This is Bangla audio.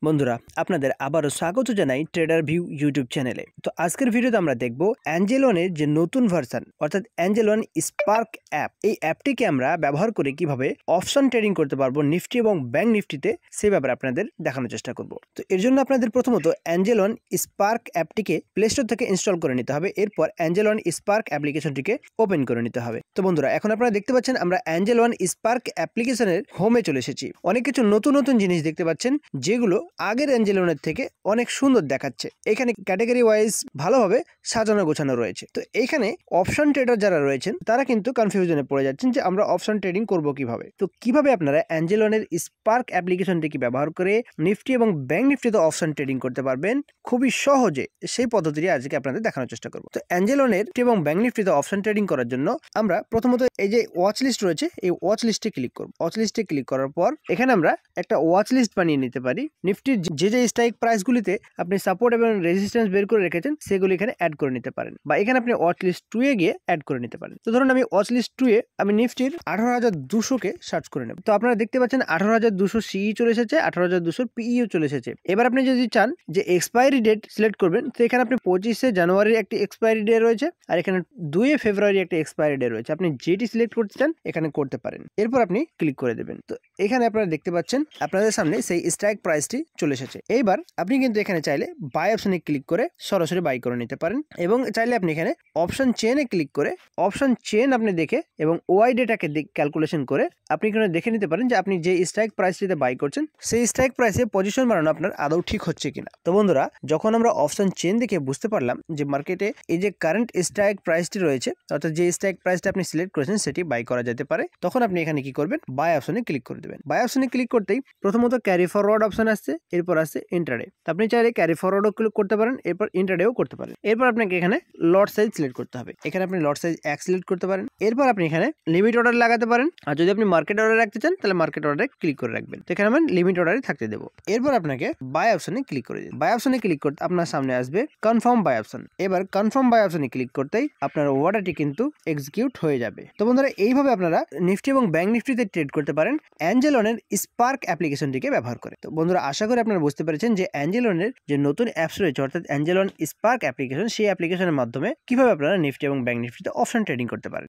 বন্ধুরা আপনাদের আবারও স্বাগত জানাই ট্রেডার ভিউ ইউটিউব চ্যানেলে। তো আজকের ভিডিওতে আমরা দেখব অ্যাঞ্জেলনের যে নতুন ভার্সন অর্থাৎ অ্যাঞ্জেলন স্পার্ক অ্যাপ। এই অ্যাপটিকে আমরা ব্যবহার করে কিভাবে অপশন ট্রেডিং করতে পারবো নিফটি এবং ব্যাংক নিফটিতে, সেই ব্যাপারে আপনাদের দেখানোর চেষ্টা করব। তো এর জন্য আপনাদের প্রথমত অ্যাঞ্জেলন স্পার্ক অ্যাপটিকে প্লে স্টোর থেকে ইনস্টল করে নিতে হবে। এরপর অ্যাঞ্জেলন স্পার্ক অ্যাপ্লিকেশনটিকে ওপেন করে নিতে হবে। তো বন্ধুরা এখন আপনারা দেখতে পাচ্ছেন আমরা অ্যাঞ্জেলন স্পার্ক অ্যাপ্লিকেশনের হোমে চলে এসেছি। অনেক কিছু নতুন নতুন জিনিস দেখতে পাচ্ছেন যেগুলো আগের অ্যাঞ্জেলনের থেকে অনেক সুন্দর দেখাচ্ছে। এখানে ক্যাটাগরি ওয়াইজ ভালোভাবে সাজানো গোছানো রয়েছে। তো এখানে অপশন ট্রেডার যারা রয়েছেন তারা কিন্তু কনফিউশনে পড়ে যাচ্ছেন যে আমরা অপশন ট্রেডিং করব কিভাবে। তো কিভাবে আপনারা অ্যাঞ্জেলনের স্পার্ক অ্যাপ্লিকেশনটিকে ব্যবহার করে নিফটি এবং ব্যাংক নিফটিতে অপশন ট্রেডিং করতে পারবেন খুবই সহজে, সেই পদ্ধতিটি আজকে আপনাদের দেখানোর চেষ্টা করব। তো অ্যাঞ্জেলনের এবং ব্যাংক নিফটিতে অপশন ট্রেডিং করার জন্য আমরা প্রথমত এই যে ওয়াচ লিস্ট রয়েছে এই ওয়াচ লিস্টে ক্লিক করব। ওয়াচ লিস্টে ক্লিক করার পর এখানে আমরা একটা ওয়াচ লিস্ট বানিয়ে নিতে পারি। নিফটির যে যে স্ট্রাইক প্রাইসগুলিতে আপনি সাপোর্ট এবং রেজিস্ট্যান্স বের করে রেখেছেন সেগুলি এখানে অ্যাড করে নিতে পারেন, বা এখানে আপনি ওয়াচ লিস্ট 2 এ গিয়ে অ্যাড করে নিতে পারেন। তো ধরুন আমি ওয়াচ লিস্ট 2 এ আমি নিফটির 18,200 কে সার্চ করে নেব। তো আপনারা দেখতে পাচ্ছেন 18,200 সিই চলে এসেছে, 18,200 পিইও চলে এসেছে। এবার আপনি যদি চান যে এক্সপায়ারি ডেট সিলেক্ট করবেন, তো এখানে আপনি 25শে জানুয়ারির একটি এক্সপায়ারি ডে রয়েছে আর এখানে 2 ফেব্রুয়ারি একটা এক্সপায়ারি ডে রয়েছে। আপনি যেটি সিলেক্ট করতে চান এখানে করতে পারেন। এরপর আপনি ক্লিক করে দেবেন। তো এখানে আপনারা দেখতে পাচ্ছেন আপনাদের সামনে সেই স্ট্রাইক প্রাইসটি চলে এসেছে। এইবার আপনি কিন্তু এখানে চাইলে বাই অপশনে ক্লিক করে সরাসরি বাই করে নিতে পারেন, এবং চাইলে আপনি এখানে অপশন চেনে ক্লিক করে অপশন চেন আপনি দেখে এবং ওয়াই ডেটাকে ক্যালকুলেশন করে আপনি এখানে দেখে নিতে পারেন যে আপনি যে স্ট্রাইক প্রাইসটিতে বাই করছেন সেই স্ট্রাইক প্রাইসে পজিশন বানানো আপনার আদৌ ঠিক হচ্ছে কিনা। তো বন্ধুরা যখন আমরা অপশন চেন দেখে বুঝতে পারলাম যে মার্কেটে এই যে কারেন্ট স্ট্রাইক প্রাইসটি রয়েছে অর্থাৎ যে স্ট্রাইক প্রাইসটা আপনি সিলেক্ট করেছেন সেটি বাই করা যেতে পারে, তখন আপনি এখানে কি করবেন, বাই অপশনে ক্লিক করে দেবেন। বাই অপশনে ক্লিক করতেই প্রথমত ক্যারি ফরওয়ার্ড অপশন আসছে, এরপর আসছে ইন্ট্রাডে। আপনি চাইলে ক্যারি ফরওয়ার্ডও ক্লিক করতে পারেন, এরপর ইন্ট্রাডেও করতে পারেন। এরপর আপনাকে এখানে লট সাইজ সিলেক্ট করতে হবে। এখানে আপনি লট সাইজ 1 সিলেক্ট করতে পারেন। এরপর আপনি এখানে লিমিট অর্ডার লাগাতে পারেন, আর যদি আপনি মার্কেট অর্ডার রাখতে চান তাহলে মার্কেট অর্ডারে ক্লিক করে রাখবেন। তো এখানে আমি লিমিট অর্ডারই থাকতে দেবো। এরপর আপনাকে বাই অপশনে ক্লিক করে দিন। বাই অপশনে ক্লিক করতে আপনার সামনে আসবে কনফার্ম বাই অপশন। এবার কনফার্ম বাই অপশনে ক্লিক করতেই আপনার অর্ডারটি কিন্তু এক্সিকিউট হয়ে যাবে। তো বন্ধুরা এইভাবে আপনারা নিফটি এবং ব্যাংক নিফটিতে ট্রেড করতে পারেন অ্যাঞ্জেলনের স্পার্ক অ্যাপ্লিকেশনটিকে ব্যবহার করে। তো বন্ধুরা আশা করি আপনারা বুঝতে পেরেছেন যে অ্যাঞ্জেলনের যে নতুন অ্যাপস রয়েছে অর্থাৎ অ্যাঞ্জেলন স্পার্ক অ্যাপ্লিকেশন, সেই অ্যাপ্লিকেশনের মাধ্যমে কিভাবে আপনারা নিফটি এবং ব্যাংক নিফটিতে অপশন ট্রেডিং করতে পারেন।